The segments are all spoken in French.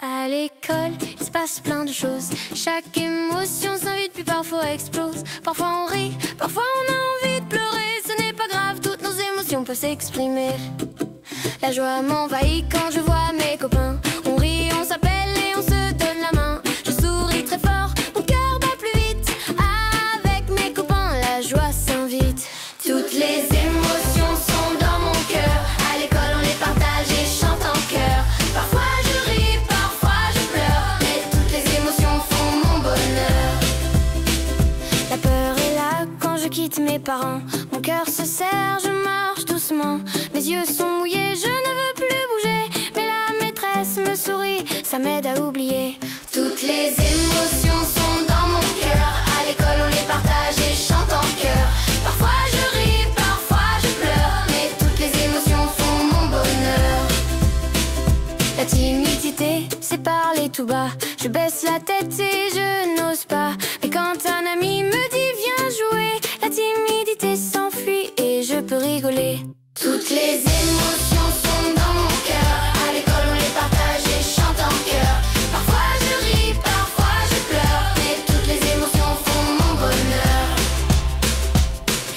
À l'école, il se passe plein de choses. Chaque émotion s'invite puis parfois explose. Parfois on rit, parfois on a envie de pleurer. Ce n'est pas grave, toutes nos émotions peuvent s'exprimer. La joie m'envahit quand je vois mes copains. On rit, on s'appelle et on se donne la main. Je souris très fort, mon cœur bat plus vite. Avec mes copains, la joie s'invite. Toutes les émotions sont dans mon cœur. À l'école, on les partage et chante en chœur. Parfois je ris, parfois je pleure, mais toutes les émotions font mon bonheur. La peur est là quand je quitte mes parents. Mon cœur se serre, je marche doucement. Mes yeux sont mouillés, je ne veux plus bouger. Mais la maîtresse me sourit, ça m'aide à oublier. Toutes les émotions sont dans mon cœur. À l'école, on les partage et chante en chœur. Parfois je ris, parfois je pleure, mais toutes les émotions font mon bonheur. La timidité, c'est parler tout bas. Je baisse la tête et je n'ose pas. Mais quand un ami me dit viens jouer, la timidité s'enfuit et je peux rigoler. Toutes les émotions sont dans mon cœur. À l'école, on les partage et chante en chœur. Parfois je ris, parfois je pleure, mais toutes les émotions font mon bonheur.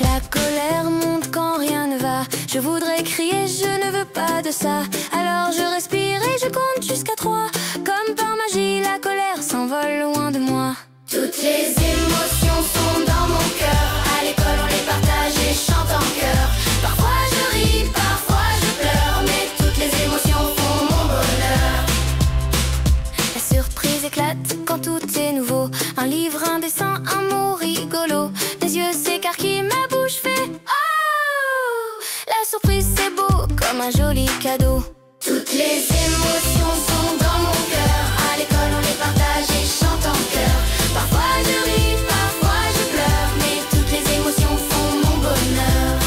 La colère monte quand rien ne va. Je voudrais crier, je ne veux pas de ça. Alors je respire et je compte jusqu'à 3. Comme par magie, la colère s'envole loin de moi. Toutes les émotions sont dans mon cœur. À l'école, on les partage et chante en chœur. Parfois je ris, parfois je pleure, mais toutes les émotions font mon bonheur. La surprise éclate quand tout est nouveau. Un livre, un dessin, un mot rigolo. Les yeux s'écarquillent, ma bouche fait oh! La surprise c'est beau comme un joli cadeau. Toutes les émotions sont dans mon cœur. À l'école, on les partage et chante en chœur. Parfois je ris, parfois je pleure, mais toutes les émotions font mon bonheur.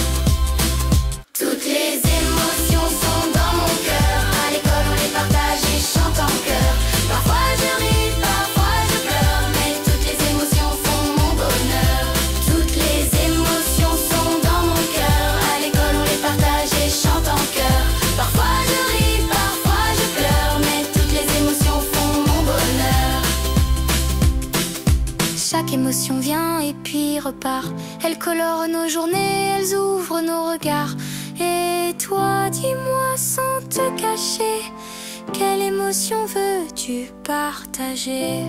Toutes les émotions sont dans mon cœur. À l'école, on les partage et chante en chœur. Parfois je ris, parfois je pleure, mais toutes les émotions font mon bonheur. Toutes les émotions sont dans mon cœur. À l'école, on les partage et chante en chœur. Parfois je ris, parfois je pleure, mais toutes les émotions font mon bonheur. Chaque émotion vient et puis repart. Elles colorent nos journées, elles ouvrent nos regards. Et toi, dis-moi sans te cacher, quelle émotion veux-tu partager?